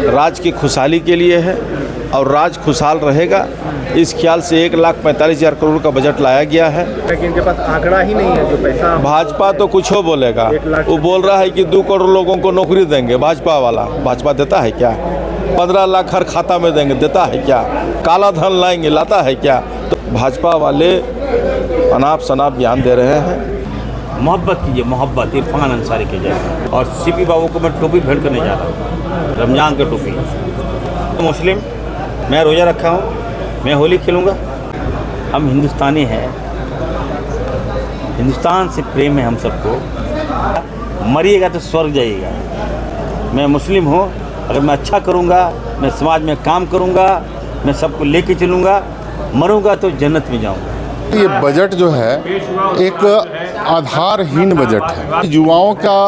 राज्य की खुशहाली के लिए है और राज्य खुशहाल रहेगा, इस ख्याल से 1,45,000 करोड़ का बजट लाया गया है। लेकिन इनके पास आंकड़ा ही नहीं है जो पैसा। भाजपा तो कुछ हो बोलेगा, वो बोल रहा है कि 2 करोड़ लोगों को नौकरी देंगे। भाजपा वाला, भाजपा देता है क्या? 15 लाख हर खाता में देंगे, देता है क्या? काला धन लाएंगे, लाता है क्या? तो भाजपा वाले अनाप शनाप बयान दे रहे हैं। मोहब्बत कीजिए, मोहब्बत इरफान अंसारी के जैसे। और सीपी बाबू को मैं टोपी भेंट करने जा रहा हूँ, रमजान की टोपी। मुस्लिम, मैं रोज़ा रखा हूँ, मैं होली खेलूँगा। हम हिंदुस्तानी हैं, हिंदुस्तान से प्रेम है हम सबको। मरिएगा तो स्वर्ग जाइएगा। मैं मुस्लिम हूँ, अगर मैं अच्छा करूँगा, मैं समाज में काम करूँगा, मैं सबको लेके चलूँगा, मरूँगा तो जन्नत में जाऊँगा। ये बजट जो है एक आधारहीन बजट है। युवाओं का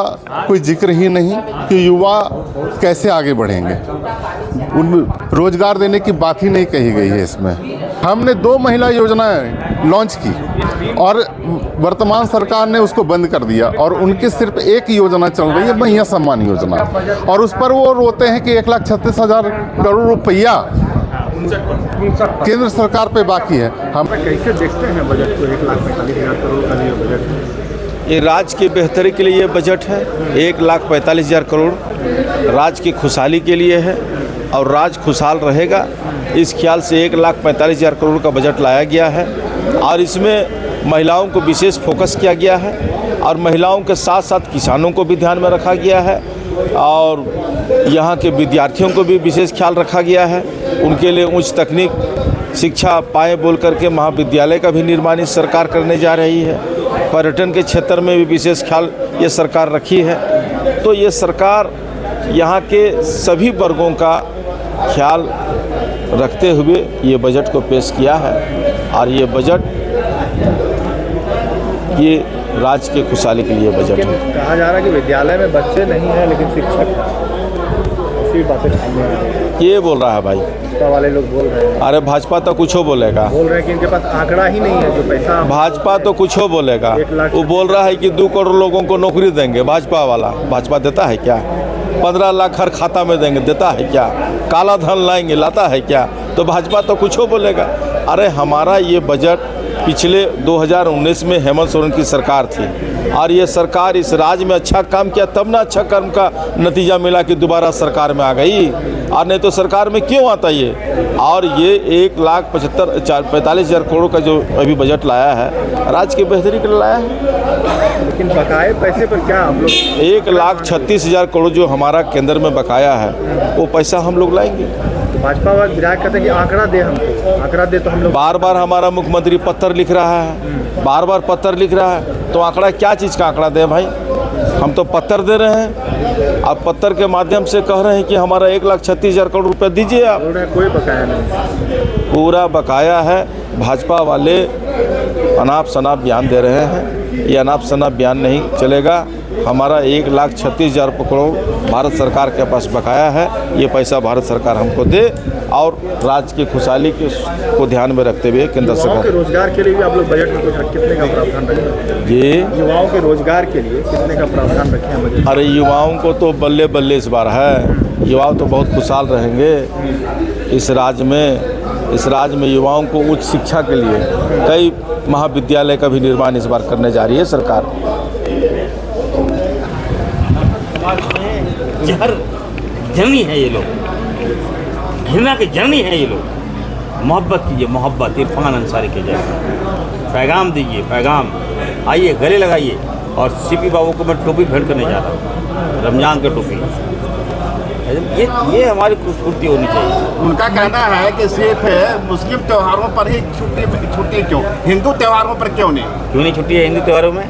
कोई जिक्र ही नहीं कि युवा कैसे आगे बढ़ेंगे। उन रोजगार देने की बात ही नहीं कही गई है इसमें। हमने 2 महिला योजनाएं लॉन्च की और वर्तमान सरकार ने उसको बंद कर दिया और उनकी सिर्फ एक योजना चल रही है, महिला सम्मान योजना, और उस पर वो रोते हैं कि 1,36,000 करोड़ रुपया केंद्र सरकार पे बाकी है। हम कैसे देखते हैं बजट को? 1,45,000 करोड़ का ये बजट है। ये राज्य की बेहतरी के लिए ये बजट है। 1,45,000 करोड़ राज्य की खुशहाली के लिए है और राज्य खुशहाल रहेगा, इस ख्याल से 1,45,000 करोड़ का बजट लाया गया है। और इसमें महिलाओं को विशेष फोकस किया गया है और महिलाओं के साथ साथ किसानों को भी ध्यान में रखा गया है और यहाँ के विद्यार्थियों को भी विशेष ख्याल रखा गया है। उनके लिए उच्च तकनीक शिक्षा पाए बोल करके महाविद्यालय का भी निर्माण इस सरकार करने जा रही है। पर्यटन के क्षेत्र में भी विशेष ख्याल ये सरकार रखी है। तो ये सरकार यहाँ के सभी वर्गों का ख्याल रखते हुए ये बजट को पेश किया है और ये बजट ये राज्य के खुशहाली के लिए बजट है। कहा जा रहा है कि विद्यालय में बच्चे नहीं हैं लेकिन शिक्षक हैं। ऐसी बातें सामने आ रही हैं। ये बोल रहा है भाई, भाजपा वाले लोग बोल रहे हैं। अरे भाजपा तो कुछ हो बोलेगा, बोल रहे हैं कि इनके पास आंकड़ा ही नहीं है जो पैसा। भाजपा तो कुछ हो बोलेगा, वो बोल रहा है कि 2 करोड़ लोगों को नौकरी देंगे। भाजपा वाला, भाजपा देता है क्या? 15 लाख हर खाता में देंगे, देता है क्या? काला धन लाएंगे, लाता है क्या? तो भाजपा तो कुछ हो बोलेगा। अरे हमारा ये बजट पिछले 2019 में हेमंत सोरेन की सरकार थी और ये सरकार इस राज्य में अच्छा काम किया, तब ना अच्छा कर्म का नतीजा मिला कि दोबारा सरकार में आ गई, और नहीं तो सरकार में क्यों आता ये। और ये 1,45,000 करोड़ का जो अभी बजट लाया है, राज्य की बेहतरी के लिए लाया है। लेकिन बकाए पैसे पर क्या हम लोग? 1,36,000 करोड़ जो हमारा केंद्र में बकाया है, वो पैसा हम लोग लाएंगे। तो भाजपा वाले विधायक कहते हैं कि आंकड़ा दे हमको, आंकड़ा दे तो हम लोग। बार बार हमारा मुख्यमंत्री पत्र लिख रहा है, बार बार पत्र लिख रहा है, तो आंकड़ा क्या चीज़ का आंकड़ा दें भाई? हम तो पत्र दे रहे हैं, आप पत्र के माध्यम से कह रहे हैं कि हमारा 1,36,000 करोड़ रुपये दीजिए आप। बोल रहे हैं कोई बकाया नहीं, पूरा बकाया है। भाजपा वाले अनाप शनाप बयान दे रहे हैं, ये अनाप शनाप बयान नहीं चलेगा। हमारा 1,36,000 करोड़ भारत सरकार के पास बकाया है, ये पैसा भारत सरकार हमको दे और राज्य की खुशहाली को ध्यान में रखते हुए केंद्र सरकार के रोजगार के लिए भी आप लोग बजट में कुछ कितने का प्रावधान रखें? जी, युवाओं के रोजगार के लिए कितने का प्रावधान रखे हैं बजट? अरे युवाओं को तो बल्ले बल्ले इस बार है। युवा तो बहुत खुशहाल रहेंगे इस राज्य में युवाओं को उच्च शिक्षा के लिए कई महाविद्यालय का भी निर्माण इस बार करने जा रही है सरकार। जहर जनी है ये लोग, घृणा के जनी है ये लोग। मोहब्बत कीजिए, मोहब्बत इरफान अंसारी के जैसे। पैगाम दीजिए, पैगाम आइए, गले लगाइए। और सीपी बाबू को मैं टोपी भेंट करने जा रहा हूँ, रमजान की टोपी। ये हमारी खूबसूरती होनी चाहिए। उनका कहना है कि सिर्फ मुस्लिम त्योहारों पर ही छुट्टी क्यों, हिंदू त्योहारों पर क्यों नहीं छुट्टी है हिंदू त्योहारों में?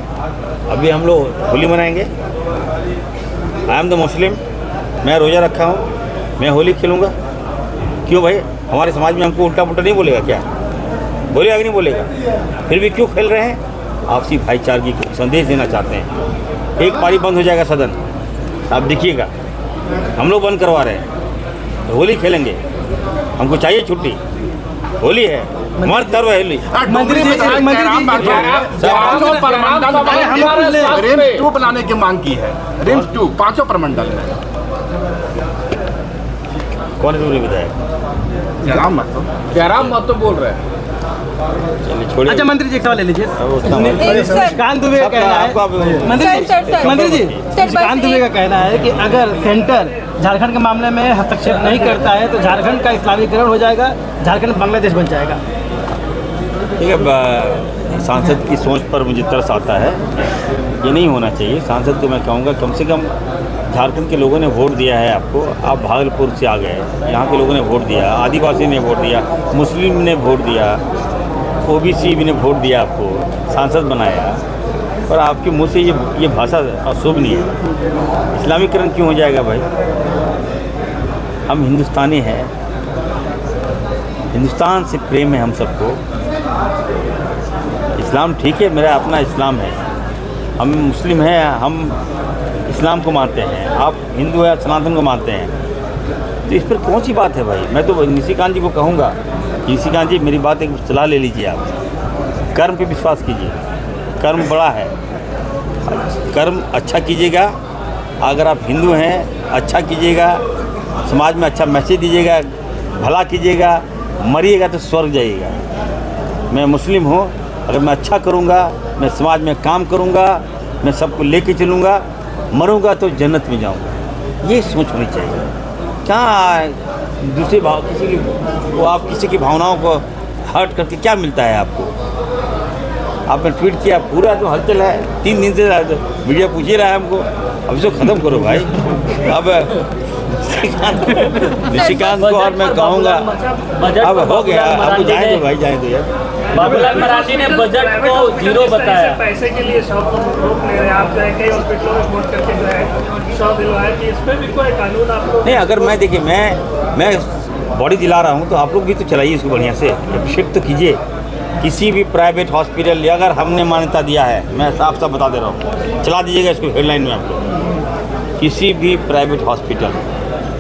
अभी हम लोग होली मनाएंगे। आई एम द मुस्लिम, मैं रोज़ा रखा हूँ, मैं होली खेलूँगा। क्यों भाई, हमारे समाज में हमको उल्टा पुल्टा नहीं बोलेगा क्या? बोलेगा कि नहीं बोलेगा? फिर भी क्यों खेल रहे हैं? आपसी भाईचारगी को संदेश देना चाहते हैं। एक पारी बंद हो जाएगा सदन, आप देखिएगा, हम लोग बंद करवा रहे हैं। तो होली खेलेंगे, हमको चाहिए छुट्टी। होली है, हमारा पर्व है होली। रिम्स 2 बनाने की मांग की है, रिम्स 2 5 प्रमंडल में। कौन है दूसरे विधायक? जयराम मत जयराम महतो बोल रहे हैं। चलिए छोड़िए। अच्छा मंत्री जी एक सवाल ले लीजिए। अब उतना निशिकांत दुबे का कहना है मंत्री जी निशिकांत दुबे का कहना है कि अगर सेंटर झारखंड के मामले में हस्तक्षेप नहीं करता है तो झारखंड का इस्लामीकरण हो जाएगा, झारखंड बांग्लादेश बन जाएगा। ठीक है, सांसद की सोच पर मुझे तरस आता है, ये नहीं होना चाहिए। सांसद को मैं कहूँगा कम से कम झारखंड के लोगों ने वोट दिया है आपको, आप भागलपुर से आ गए, यहाँ के लोगों ने वोट दिया, आदिवासी ने वोट दिया, मुस्लिम ने वोट दिया, ओबीसी भी ने वोट दिया, आपको सांसद बनाया, और आपके मुंह से ये भाषा अशोभनीय है। इस्लामीकरण क्यों हो जाएगा भाई? हम हिंदुस्तानी हैं, हिंदुस्तान से प्रेम है हम सबको। इस्लाम ठीक है, मेरा अपना इस्लाम है, हम मुस्लिम हैं, हम इस्लाम को मानते हैं, आप हिंदू है, सनातन को मानते हैं, तो इस पर कौन सी बात है भाई? मैं तो निशिकांत जी को कहूँगा, निशिकांत जी मेरी बात एक सलाह ले लीजिए, आप कर्म पे विश्वास कीजिए, कर्म बड़ा है, कर्म अच्छा कीजिएगा। अगर आप हिंदू हैं अच्छा कीजिएगा, समाज में अच्छा मैसेज दीजिएगा, भला कीजिएगा, मरिएगा तो स्वर्ग जाइएगा। मैं मुस्लिम हूँ, अगर मैं अच्छा करूँगा, मैं समाज में काम करूँगा, मैं सबको लेके चलूँगा, मरूँगा तो जन्नत में जाऊँगा। ये सोच होनी चाहिए। क्या दूसरे भाव किसी की वो आप किसी की भावनाओं को हर्ट करके क्या मिलता है आपको? आपने ट्वीट किया, पूरा जो हलचल है 3 दिन से मीडिया पूछ ही रहा है हमको, अब इसको ख़त्म करो भाई। अब निशिकांत को और मैं कहूँगा अब हो गया, आपको जाए दो भाई, जाए दो यार। बाबूलाल मरांडी ने बजट को जीरो बताया। पैसे के लिए शॉप रोक ले रहे हैं आप, जाए कई हॉस्पिटलों में फोन करके जो है शॉप दिलवाए कि इस पर भी कोई कानून आप लोग नहीं, अगर मैं देखिए मैं बॉडी दिला रहा हूँ तो आप लोग भी तो चलाइए इसको बढ़िया से, अप्रिशिएट तो कीजिए। किसी भी प्राइवेट हॉस्पिटल या अगर हमने मान्यता दिया है, मैं साफ साफ बता दे रहा हूँ, चला दीजिएगा इसको हेडलाइन में। आपको किसी भी प्राइवेट हॉस्पिटल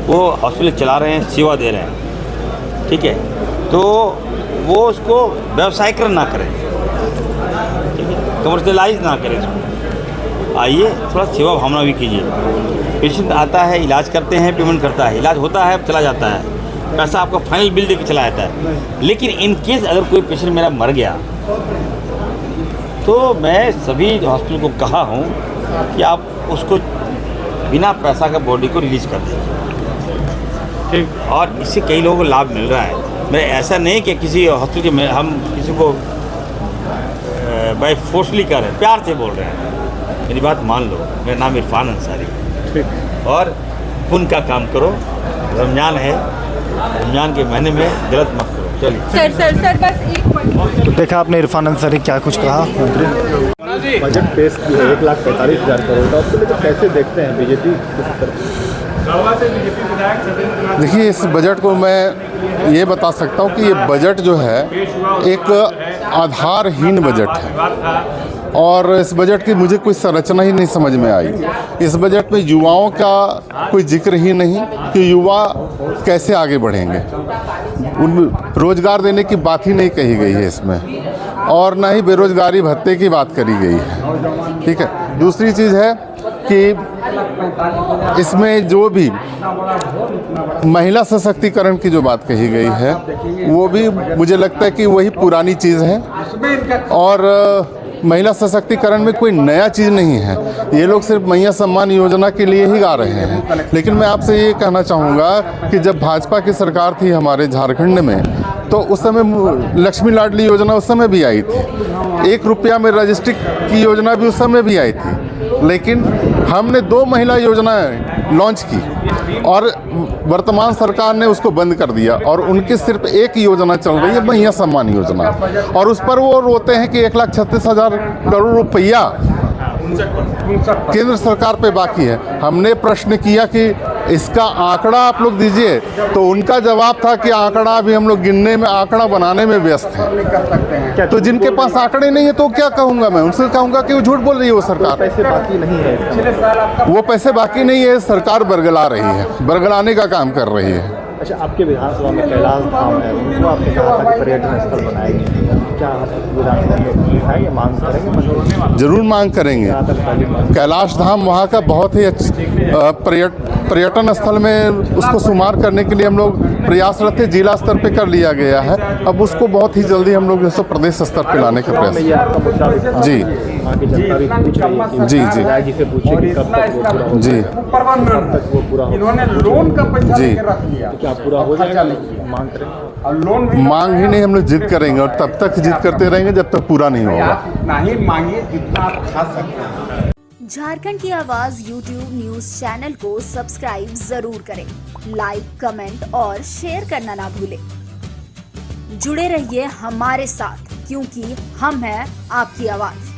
वो हॉस्पिटल चला रहे हैं, सेवा दे रहे हैं, ठीक है, तो वो उसको व्यवसायीकरण ना करें, ठीक है, कमर्शियलाइज ना करें इसको। आइए थोड़ा सेवा भावना भी कीजिए। पेशेंट आता है, इलाज करते हैं, पेमेंट करता है, इलाज होता है, चला जाता है, पैसा आपका फाइनल बिल देकर चला जाता है। लेकिन इन केस अगर कोई पेशेंट मेरा मर गया तो मैं सभी हॉस्पिटल को कहा हूँ कि आप उसको बिना पैसा का बॉडी को रिलीज कर दें, ठीक, और इससे कई लोगों को लाभ मिल रहा है। मैं ऐसा नहीं कि किसी हॉस्पिटल के हम किसी को बाय फोर्सली कर रहे हैं, प्यार से बोल रहे हैं। मेरी बात मान लो, मेरा नाम इरफान अंसारी, और पुण्य का काम करो। रमजान है, रमजान के महीने में गलत मत करो। चलिए सर बस एक तो देखा आपने इरफान अंसारी क्या कुछ कहा मंत्री। बजट पेश की है 1,45,000 करोड़ का, उसको लेकर कैसे देखते हैं बीजेपी? देखिए, इस बजट को मैं ये बता सकता हूँ कि ये बजट जो है एक आधारहीन बजट है, और इस बजट की मुझे कोई संरचना ही नहीं समझ में आई। इस बजट में युवाओं का कोई जिक्र ही नहीं कि युवा कैसे आगे बढ़ेंगे, उन रोज़गार देने की बात ही नहीं कही गई है इसमें, और ना ही बेरोजगारी भत्ते की बात करी गई है, ठीक है। दूसरी चीज़ है कि इसमें जो भी महिला सशक्तिकरण की जो बात कही गई है वो भी मुझे लगता है कि वही पुरानी चीज़ है, और महिला सशक्तिकरण में कोई नया चीज़ नहीं है। ये लोग सिर्फ मैया सम्मान योजना के लिए ही गा रहे हैं। लेकिन मैं आपसे ये कहना चाहूँगा कि जब भाजपा की सरकार थी हमारे झारखंड में, तो उस समय लक्ष्मी लाडली योजना उस समय भी आई थी, 1 रुपया में रजिस्ट्री की योजना भी उस समय भी आई थी। लेकिन हमने 2 महिला योजनाएं लॉन्च की और वर्तमान सरकार ने उसको बंद कर दिया, और उनकी सिर्फ एक योजना चल रही है, मैया सम्मान योजना, और उस पर वो रोते हैं कि 1,36,000 करोड़ रुपया केंद्र सरकार पे बाकी है। हमने प्रश्न किया कि इसका आंकड़ा आप लोग दीजिए, तो उनका जवाब था कि आंकड़ा अभी हम लोग गिनने में, आंकड़ा बनाने में व्यस्त हैं। तो जिनके पास आंकड़े नहीं है तो क्या कहूँगा मैं? उनसे कहूँगा कि वो झूठ बोल रही है वो सरकार। पैसे बाकी नहीं है, वो पैसे बाकी नहीं है, सरकार बरगला रही है, बरगलाने का काम कर रही है। अच्छा, आपके विधानसभा में कैलाश धाम है, उनको आपने कहा था कि पर्यटन स्थल बनाएंगे, क्या विधानसभा में है या मांग करेंगे? जरूर मांग करेंगे। कैलाश धाम वहाँ का बहुत ही पर्यटन स्थल में उसको शुमार करने के लिए हम लोग प्रयासरत थे, जिला स्तर पे कर लिया गया है। अब उसको बहुत ही जल्दी हम लोग जैसे प्रदेश स्तर पे लाने का प्रयास। जी वहाँ की जनता भी पूछ रही है कि जी जी जी से पूछे कि कब तक वो पूरा होगा, जी कब तक वो पूरा होगा, जी तो क्या पूरा हो जाएगा? मांग करेंगे? मांग ही नहीं, हम लोग जिद करेंगे और तब तक जिद करते रहेंगे जब तक पूरा नहीं होगा। नहीं मांगिए जितना आप खा सकते हैं। झारखंड की आवाज यूट्यूब न्यूज चैनल को सब्सक्राइब जरूर करें, लाइक, कमेंट और शेयर करना ना भूलें। जुड़े रहिए हमारे साथ, क्योंकि हम हैं आपकी आवाज।